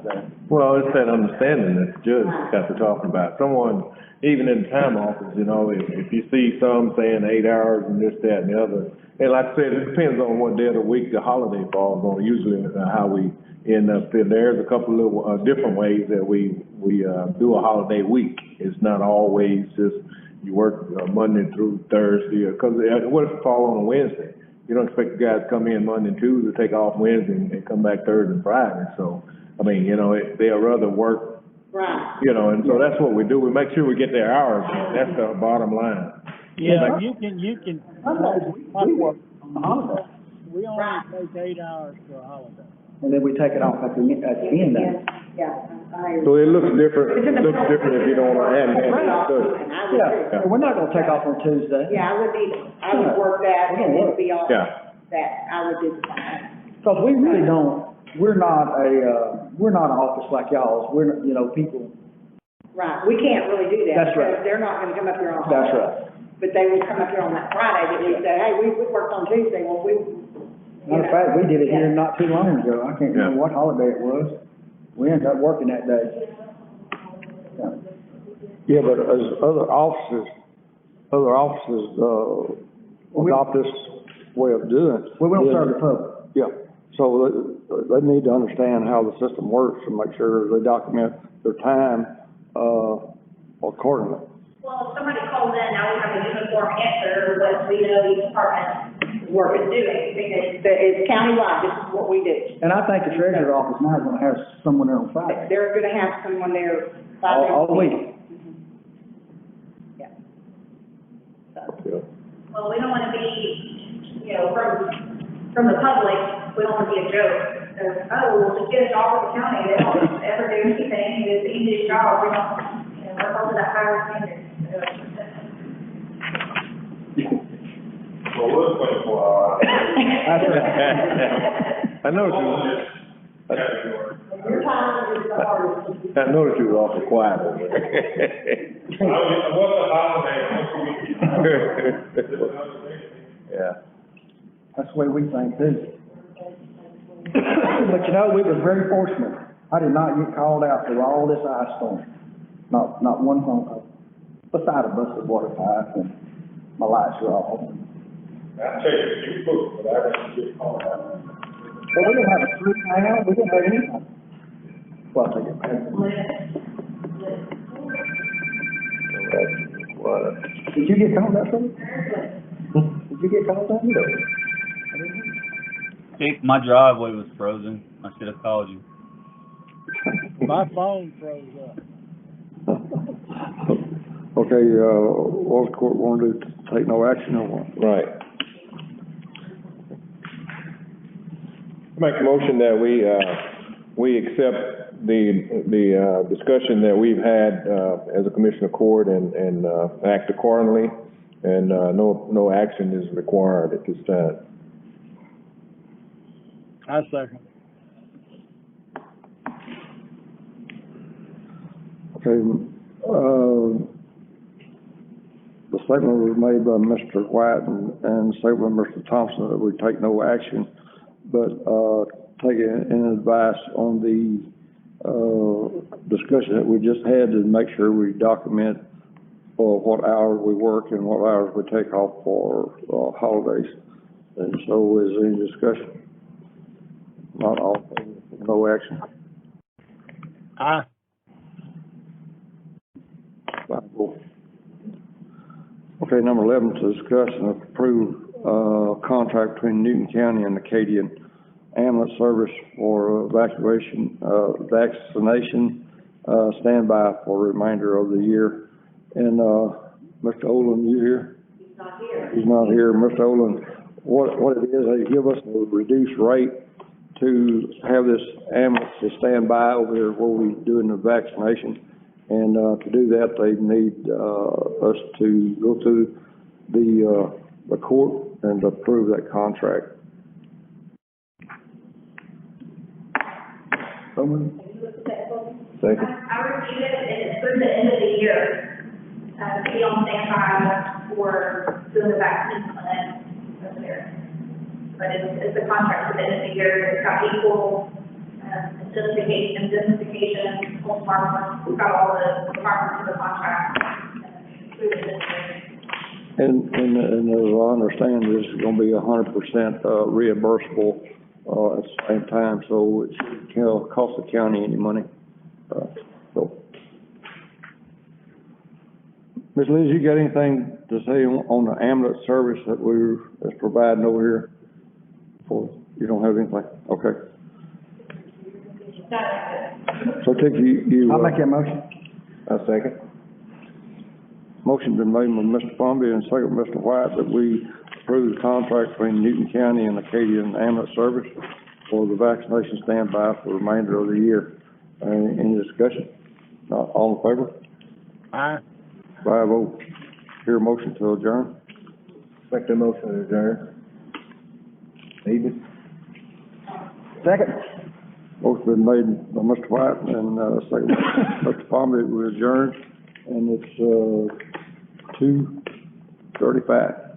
that. Well, it's that understanding that the judge got to talking about. Someone, even in the time office, you know, if you see some saying 8 hours and this, that, and the other, and like I said, it depends on what day of the week the holiday falls on, usually how we end up there. There's a couple of, different ways that we do a holiday week. It's not always just you work Monday through Thursday, or, cause what if it fall on a Wednesday? You don't expect the guys to come in Monday and Tuesday, take off Wednesday and come back Thursday and Friday. So, I mean, you know, they'd rather work, you know, and so that's what we do. We make sure we get their hours in. That's the bottom line. Yeah, you can. We work on the holiday, We only take 8 hours for a holiday. and then we take it off at the end of it. So it looks different, if you don't want to add it. Yeah, we're not gonna take off on Tuesday. Yeah, I would work that and then be off Yeah. that, I would do the same. Cause we really don't, we're not an office like y'all's, we're, you know, people. Right, we can't really do that. That's right. Because they're not gonna come up here on That's holiday. right. But they will come up here on that Friday, that we say, hey, we worked on Tuesday, well, we. Matter of fact, we did it here not too long ago, I can't remember what holiday it was. We ended up working that day. Yeah, but as other offices, adopt this way of doing it. We don't serve the public. Yeah, so they need to understand how the system works and make sure they document their time, accordingly. Well, if somebody calls in, now we have a uniform answer, what we know each department is doing, because It's countywide, this is what we do. And I think the treasurer's office now is gonna have someone there on Friday, They're gonna have someone there 5 days. all week. Yeah. well, we don't want to be, you know, from the public, we don't want to be a joke. So, oh, we'll just get a job with the county, they don't ever do anything, it's the easiest job, we don't, you know, we're holding that higher standard. Well, we're 24 hours. That's right. I know what you, category. Your time is the hardest. I noticed you were awful quiet over there. What's the holiday? Yeah. That's the way we think too. But you know, we was very fortunate. I did not get called out through all this ice storm. Not one phone call. Beside a busted water pipe and my lights were off. I tell you, you book, but I didn't get called out. But we didn't have a tree now, we didn't have anything. Well, they get paid. Did you get called out from it? Did you get called out? No. My driveway was frozen. I should have called you. My phone froze up. Okay, what the court want to do, take no action or what? Right. Make a motion that we accept the discussion that we've had, as a commission of court and act accordingly, and, no action is required at this time. I second. Okay, the statement was made by Mr. White and statement by Mr. Thompson that we take no action, but, take an advice on the, discussion that we just had to make sure we document for what hours we work and what hours we take off for, holidays. And so is there any discussion? Not all, no action. Aye. Okay, number 11, to discuss and approve, contract between Newton County and Acadian ambulance service for vaccination, standby for the remainder of the year. And, Mr. Olin, you here? He's not here. He's not here. Mr. Olin, what it is, they give us a reduced rate to have this ambulance to stand by over here while we doing the vaccination. And, to do that, they need, us to go through the court and approve that contract. Second. I reviewed it, and it's through the end of the year, to be on standby for doing the vaccine clinic over there. But it's a contract for the end of the year, it's got equal, indemnification, home farm, we've got all the requirements of the contract. Through the end of the year. And as I understand, this is gonna be 100%, reimbursable, at the same time, so it shouldn't cost the county any money. So. Ms. Liz, you got anything to say on the ambulance service that's providing over here? You don't have anything? Okay. So take you. I'll make that motion. A second. Motion been made by Mr. Palmbie and second by Mr. White that we approve the contract between Newton County and Acadian ambulance service for the vaccination standby for the remainder of the year. Any discussion? Not all in favor? Aye. 5-0. Hear a motion to adjourn? Make the motion to adjourn. David? Second. Motion been made by Mr. White and, second by Mr. Palmbie, we adjourn, and it's, 2:35.